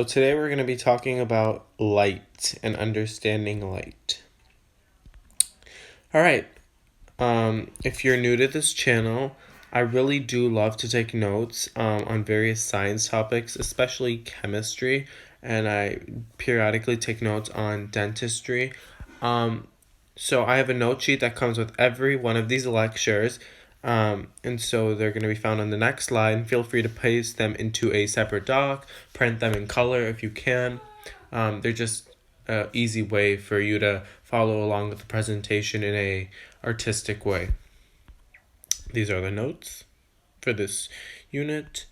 So today we're going to be talking about light and understanding light. All right. If you're new to this channel, I really do love to take notes on various science topics, especially chemistry, and I periodically take notes on dentistry. So I have a note sheet that comes with every one of these lectures. And so they're going to be found on the next slide. Feel free to paste them into a separate doc, print them in color if you can. They're just an easy way for you to follow along with the presentation in a artistic way. These are the notes for this unit.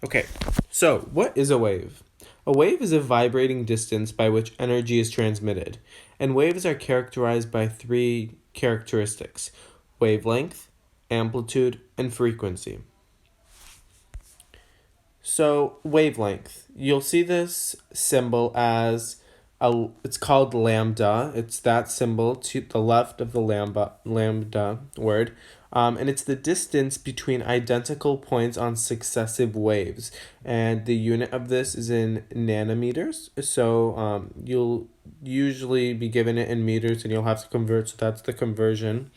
Okay, so what is a wave? A wave is a vibrating distance by which energy is transmitted, and waves are characterized by three characteristics: wavelength, amplitude, and frequency. So wavelength, you'll see this symbol as it's called lambda. It's that symbol to the left of the lambda word. And it's the distance between identical points on successive waves. And the unit of this is in nanometers. So you'll usually be given it in meters and you'll have to convert. So that's the conversion.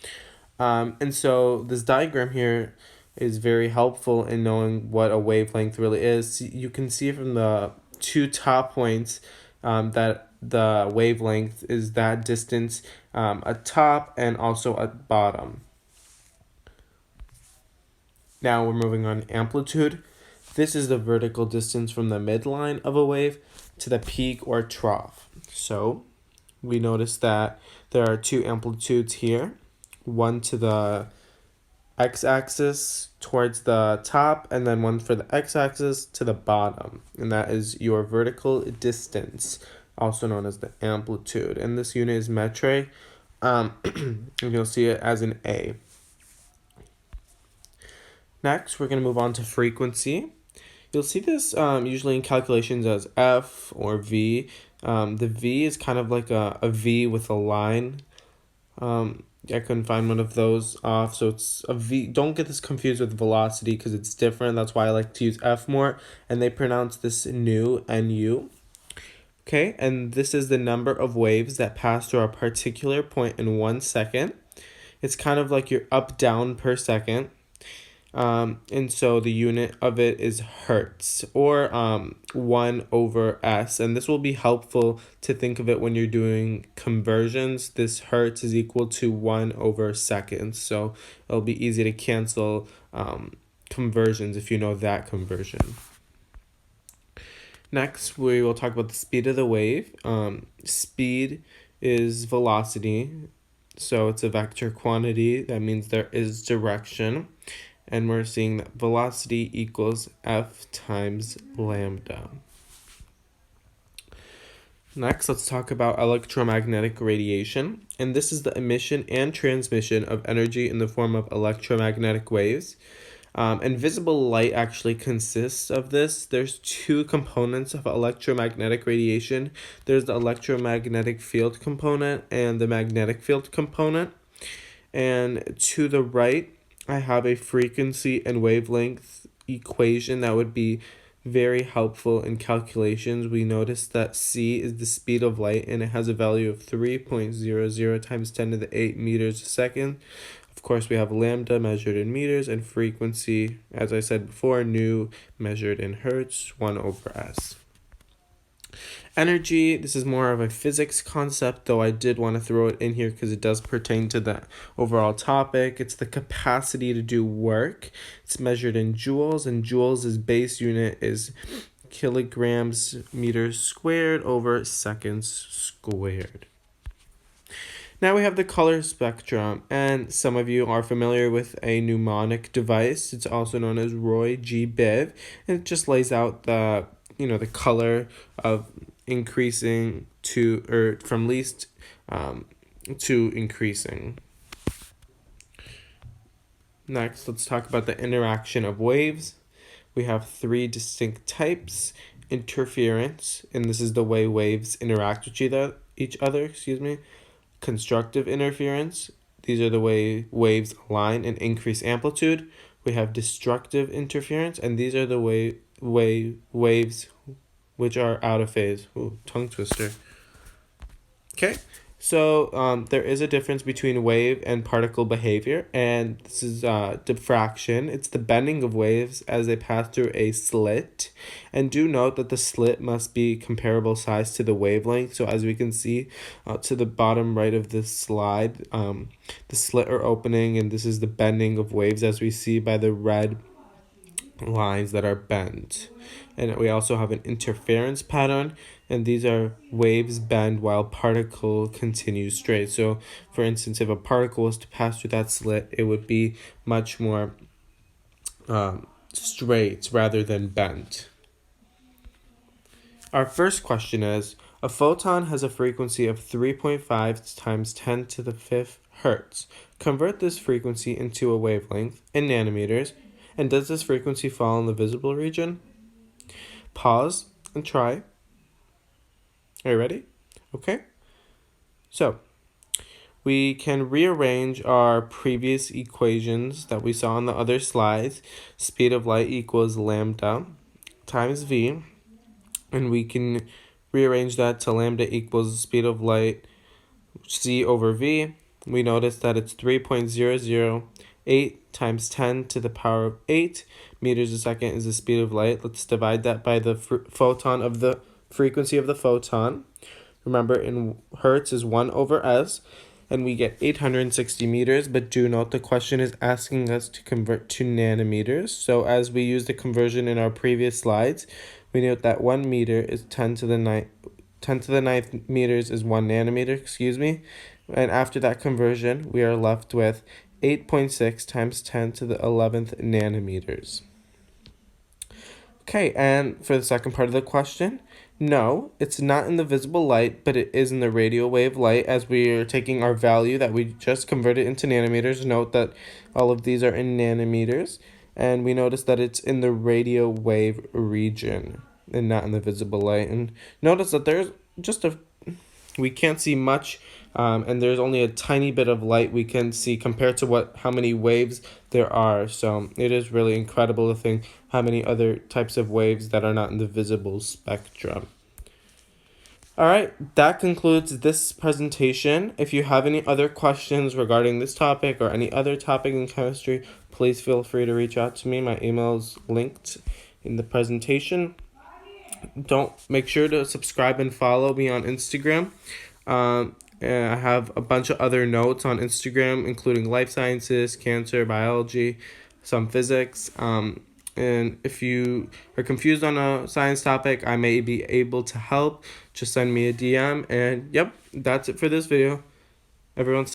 And so this diagram here is very helpful in knowing what a wavelength really is. You can see from the two top points that the wavelength is that distance at top and also at bottom. Now we're moving on to amplitude. This is the vertical distance from the midline of a wave to the peak or trough. So we notice that there are two amplitudes here, one to the x-axis towards the top and then one for the x-axis to the bottom, and that is your vertical distance, also known as the amplitude, and this unit is metre. And you'll see it as an A. Next, we're going to move on to frequency. You'll see this usually in calculations as F or V. The V is kind of like a V with a line. I couldn't find one of those off, so it's a V. Don't get this confused with velocity because it's different. That's why I like to use F more, and they pronounce this nu, N-U. Okay, and this is the number of waves that pass through a particular point in 1 second. It's kind of like your up-down per second. And so the unit of it is hertz, or 1 over s, and this will be helpful to think of it when you're doing conversions. This hertz is equal to 1 over seconds, so it'll be easy to cancel conversions if you know that conversion. Next, we will talk about the speed of the wave. Speed is velocity, so it's a vector quantity. That means there is direction. And we're seeing that velocity equals F times lambda. Next, let's talk about electromagnetic radiation. And this is the emission and transmission of energy in the form of electromagnetic waves. And visible light actually consists of this. There's two components of electromagnetic radiation. There's the electromagnetic field component and the magnetic field component. And to the right, I have a frequency and wavelength equation that would be very helpful in calculations. We notice that c is the speed of light, and it has a value of 3.00 times 10 to the 8 meters a second. Of course, we have lambda measured in meters, and frequency, as I said before, nu measured in hertz, 1 over s. Energy, this is more of a physics concept, though I did want to throw it in here because it does pertain to the overall topic. It's the capacity to do work. It's measured in joules, and joules' base unit is kilograms meters squared over seconds squared. Now we have the color spectrum, and some of you are familiar with a mnemonic device. It's also known as Roy G. Biv, and it just lays out the color of increasing to, or from least to increasing. Next, let's talk about the interaction of waves. We have three distinct types: interference, and this is the way waves interact with each other. Constructive interference. These are the way waves align and increase amplitude. We have destructive interference, and these are the way waves which are out of phase. Ooh, tongue twister. Okay, so there is a difference between wave and particle behavior, and this is diffraction. It's the bending of waves as they pass through a slit. And do note that the slit must be comparable size to the wavelength. So as we can see to the bottom right of this slide, the slit are opening, and this is the bending of waves as we see by the red lines that are bent. And we also have an interference pattern, and these are waves bend while particle continues straight. So for instance, if a particle was to pass through that slit, it would be much more straight rather than bent. Our first question is, a photon has a frequency of 3.5 times 10 to the 5th hertz. Convert this frequency into a wavelength in nanometers, and does this frequency fall in the visible region? Pause and try. Are you ready? Okay. So, we can rearrange our previous equations that we saw on the other slides. Speed of light equals lambda times v. And we can rearrange that to lambda equals speed of light c over v. We notice that it's 3.008 times 10 to the power of 8 meters a second is the speed of light. Let's divide that by the photon of the frequency of the photon. Remember, in hertz is 1 over s, and we get 860 meters, but do note the question is asking us to convert to nanometers. So as we use the conversion in our previous slides, we note that 1 meter is 10 to the 9th meters is 1 nanometer, and after that conversion, we are left with 8.6 times 10 to the 11th nanometers. Okay, and for the second part of the question, no, it's not in the visible light, but it is in the radio wave light. As we are taking our value that we just converted into nanometers, note that all of these are in nanometers, and we notice that it's in the radio wave region and not in the visible light. And notice that there's we can't see much, and there's only a tiny bit of light we can see compared to how many waves there are. So it is really incredible to think how many other types of waves that are not in the visible spectrum. All right, that concludes this presentation. If you have any other questions regarding this topic or any other topic in chemistry, please feel free to reach out to me. My email is linked in the presentation. Make sure to subscribe and follow me on Instagram. And I have a bunch of other notes on Instagram, including life sciences, cancer, biology, some physics. And if you are confused on a science topic, I may be able to help. Just send me a DM. And yep, that's it for this video. Everyone